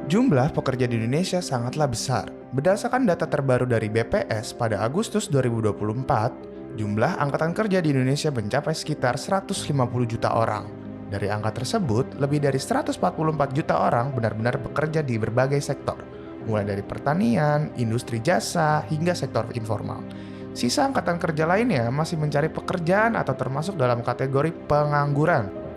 Jumlah pekerja di Indonesia sangatlah besar. Berdasarkan data terbaru dari BPS pada Agustus 2024, jumlah angkatan kerja di Indonesia mencapai sekitar 150 juta orang. Dari angka tersebut, lebih dari 144 juta orang benar-benar bekerja di berbagai sektor, mulai dari pertanian, industri jasa, hingga sektor informal. Sisa angkatan kerja lainnya masih mencari pekerjaan atau termasuk dalam kategori pengangguran.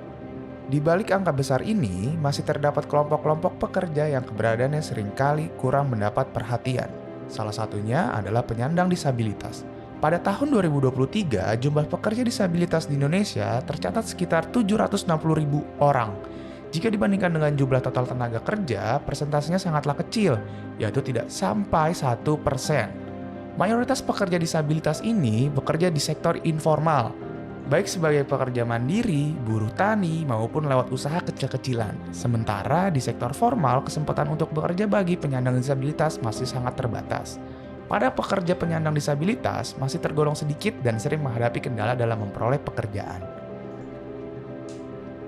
Di balik angka besar ini, masih terdapat kelompok-kelompok pekerja yang keberadaannya seringkali kurang mendapat perhatian. Salah satunya adalah penyandang disabilitas. Pada tahun 2023, jumlah pekerja disabilitas di Indonesia tercatat sekitar 760.000 orang. Jika dibandingkan dengan jumlah total tenaga kerja, persentasenya sangatlah kecil, yaitu tidak sampai 1%. Mayoritas pekerja disabilitas ini bekerja di sektor informal, baik sebagai pekerja mandiri, buruh tani, maupun lewat usaha kecil-kecilan. Sementara di sektor formal, kesempatan untuk bekerja bagi penyandang disabilitas masih sangat terbatas. Pada pekerja penyandang disabilitas masih tergolong sedikit dan sering menghadapi kendala dalam memperoleh pekerjaan.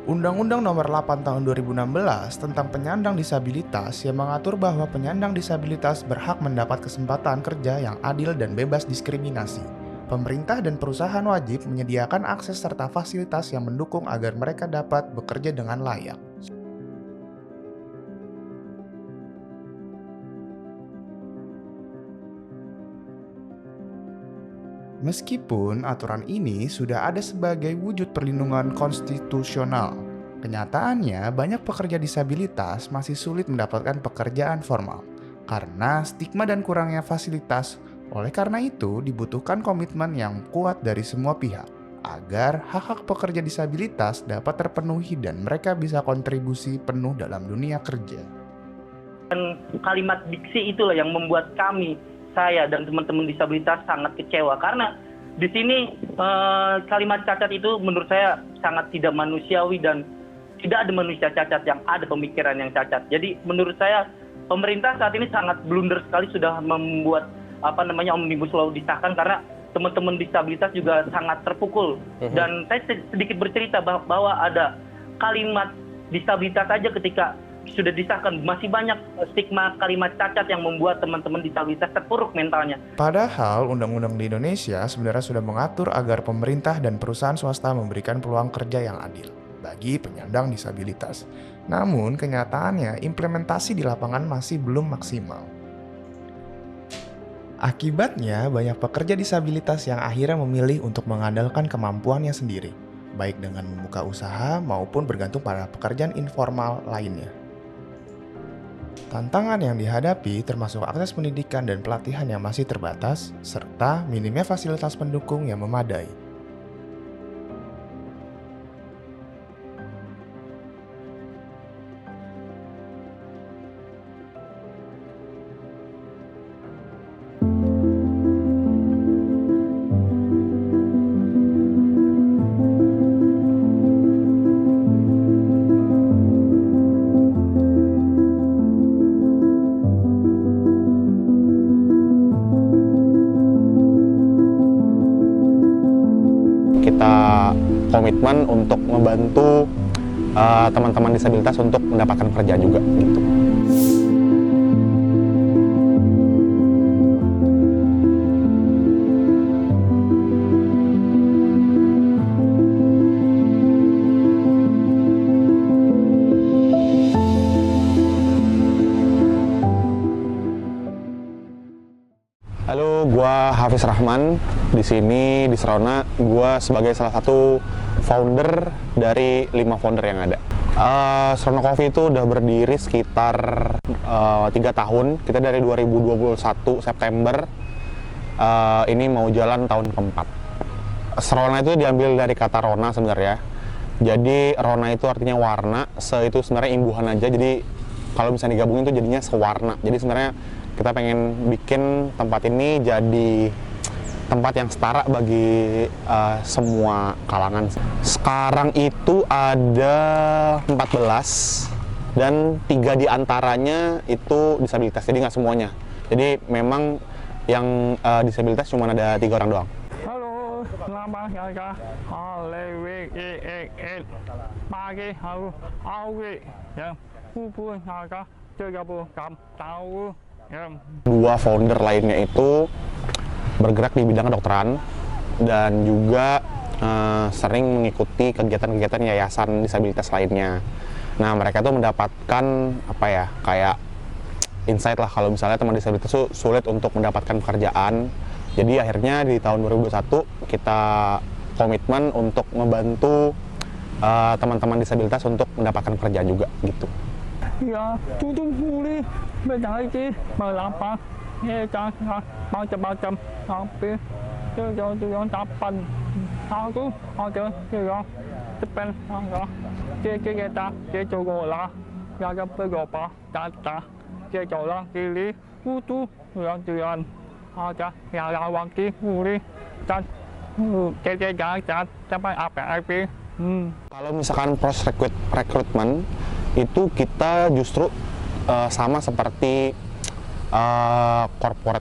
Undang-Undang Nomor 8 Tahun 2016 tentang penyandang disabilitas yang mengatur bahwa penyandang disabilitas berhak mendapat kesempatan kerja yang adil dan bebas diskriminasi. Pemerintah dan perusahaan wajib menyediakan akses serta fasilitas yang mendukung agar mereka dapat bekerja dengan layak. Meskipun aturan ini sudah ada sebagai wujud perlindungan konstitusional, kenyataannya banyak pekerja disabilitas masih sulit mendapatkan pekerjaan formal karena stigma dan kurangnya fasilitas. Oleh karena itu, dibutuhkan komitmen yang kuat dari semua pihak agar hak-hak pekerja disabilitas dapat terpenuhi dan mereka bisa kontribusi penuh dalam dunia kerja. Dan kalimat diksi itulah yang membuat saya dan teman-teman disabilitas sangat kecewa karena di sini kalimat cacat itu menurut saya sangat tidak manusiawi dan tidak ada manusia cacat yang ada pemikiran yang cacat. Jadi menurut saya pemerintah saat ini sangat blunder sekali sudah membuat Omnibus Law disahkan karena teman-teman disabilitas juga sangat terpukul. Dan saya sedikit bercerita bahwa ada kalimat disabilitas saja ketika sudah disahkan masih banyak stigma kalimat cacat yang membuat teman-teman disabilitas terpuruk mentalnya. Padahal undang-undang di Indonesia sebenarnya sudah mengatur agar pemerintah dan perusahaan swasta memberikan peluang kerja yang adil bagi penyandang disabilitas. Namun kenyataannya implementasi di lapangan masih belum maksimal. Akibatnya, banyak pekerja disabilitas yang akhirnya memilih untuk mengandalkan kemampuannya sendiri, baik dengan membuka usaha maupun bergantung pada pekerjaan informal lainnya. Tantangan yang dihadapi termasuk akses pendidikan dan pelatihan yang masih terbatas, serta minimnya fasilitas pendukung yang memadai. Kita komitmen untuk membantu teman-teman disabilitas untuk mendapatkan pekerjaan juga gitu. Halo, gua Hafiz Rahman. Di sini di Serona, gua sebagai salah satu founder dari 5 founder yang ada. Serona Coffee itu udah berdiri sekitar 3 tahun. Kita dari 2021 September. Ini mau jalan tahun keempat. Serona itu diambil dari kata Rona sebenarnya. Jadi Rona itu artinya warna, itu sebenarnya imbuhan aja. Jadi kalau misalnya digabungin itu jadinya sewarna. Jadi sebenarnya kita pengen bikin tempat ini jadi tempat yang setara bagi semua kalangan. Sekarang itu ada 14 dan 3 diantaranya itu disabilitas, jadi nggak semuanya. Jadi memang yang disabilitas cuma ada 3 orang doang. Halo, selamat siang. Pagi, yang hubung naga 30 tahun. Dua founder lainnya itu bergerak di bidang kedokteran dan juga sering mengikuti kegiatan-kegiatan yayasan disabilitas lainnya. Nah, mereka tuh mendapatkan apa ya, kayak insight lah kalau misalnya teman disabilitas itu sulit untuk mendapatkan pekerjaan. Jadi akhirnya di tahun 2021 kita komitmen untuk membantu teman-teman disabilitas untuk mendapatkan pekerjaan juga gitu. Ya, tutup boleh berdaji melapang. Ya, jangan macam-macam sampai tujuan dapat. Aku ada yang depan angka. Kita cukup lah. Yang berapa data. Jalan kiri itu yang ada yang waktu boleh dan jalan sampai apa. Kalau misalkan proses rekrutmen itu kita justru sama seperti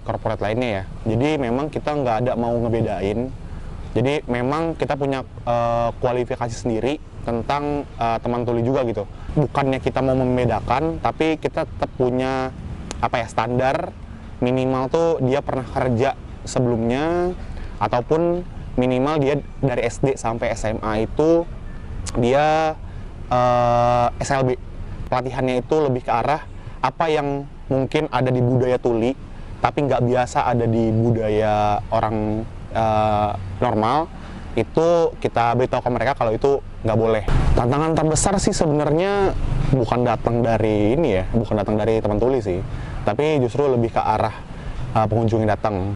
corporate lainnya ya. Jadi memang kita nggak ada mau ngebedain. Jadi memang kita punya kualifikasi sendiri tentang teman tuli juga gitu. Bukannya kita mau membedakan, tapi kita tetap punya apa ya, standar minimal tuh dia pernah kerja sebelumnya, ataupun minimal dia dari SD sampai SMA itu dia SLB. Pelatihannya itu lebih ke arah apa yang mungkin ada di budaya tuli tapi nggak biasa ada di budaya orang normal, itu kita beritahu ke mereka kalau itu nggak boleh. Tantangan terbesar sih sebenarnya bukan datang dari ini ya, bukan datang dari teman tuli sih, tapi justru lebih ke arah pengunjung yang datang.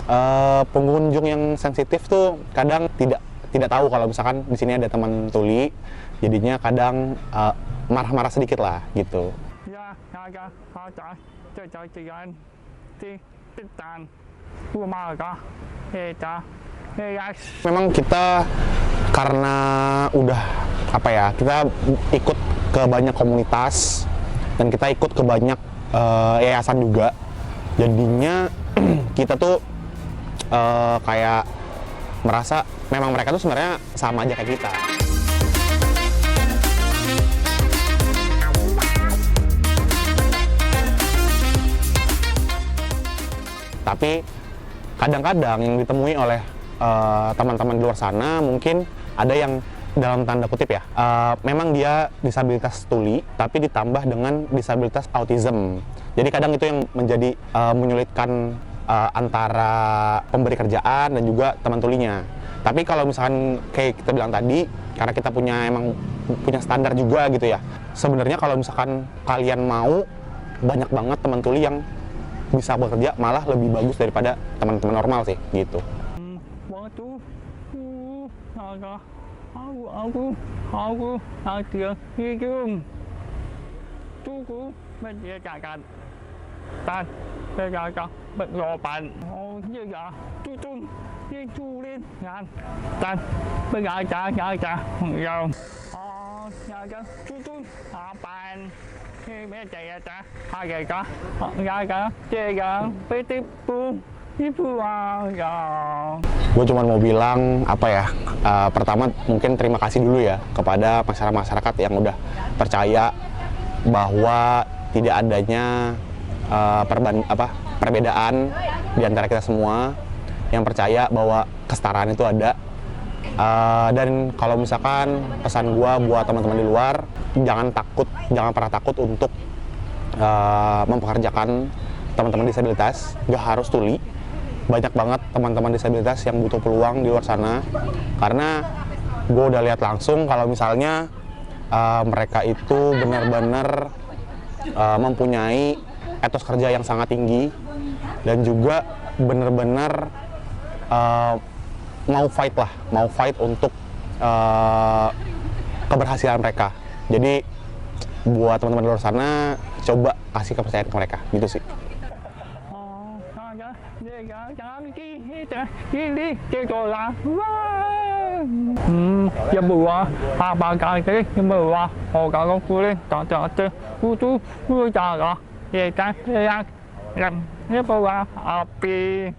Pengunjung yang sensitif tuh kadang tidak tahu kalau misalkan di sini ada teman tuli, jadinya kadang marah-marah sedikit lah gitu. Ya, ada jajan di depan rumah kita. Memang kita karena udah apa ya, kita ikut ke banyak komunitas dan kita ikut ke banyak yayasan juga, jadinya kita tuh kayak merasa memang mereka tuh sebenarnya sama aja kayak kita. Tapi kadang-kadang yang ditemui oleh teman-teman di luar sana mungkin ada yang dalam tanda kutip ya, memang dia disabilitas tuli tapi ditambah dengan disabilitas autism. Jadi kadang itu yang menjadi menyulitkan antara pemberi kerjaan dan juga teman tulinya. Tapi kalau misalkan kayak kita bilang tadi, karena kita emang punya standar juga gitu ya, sebenarnya kalau misalkan kalian mau, banyak banget teman tuli yang bisa bekerja malah lebih bagus daripada teman-teman normal sih gitu. Waktu aku ada hidup tunggu menjaga dan menjaga berkorban. Oh iya, tutup ditulis dan menjaga yang jaga tutup apaan. Jaga petipu ibu ayah. Gue cuma mau bilang apa ya, pertama mungkin terima kasih dulu ya kepada masyarakat yang udah percaya bahwa tidak adanya perbedaan di antara kita semua, yang percaya bahwa kesetaraan itu ada. Dan kalau misalkan pesan gue buat teman-teman di luar, jangan pernah takut untuk mempekerjakan teman-teman disabilitas. Gak harus tuli, banyak banget teman-teman disabilitas yang butuh peluang di luar sana. Karena gue udah lihat langsung kalau misalnya mereka itu benar-benar mempunyai etos kerja yang sangat tinggi dan juga benar-benar mau fight untuk keberhasilan mereka. Jadi buat teman-teman di luar sana, coba kasih kepercayaan ke mereka, gitu sih. Api.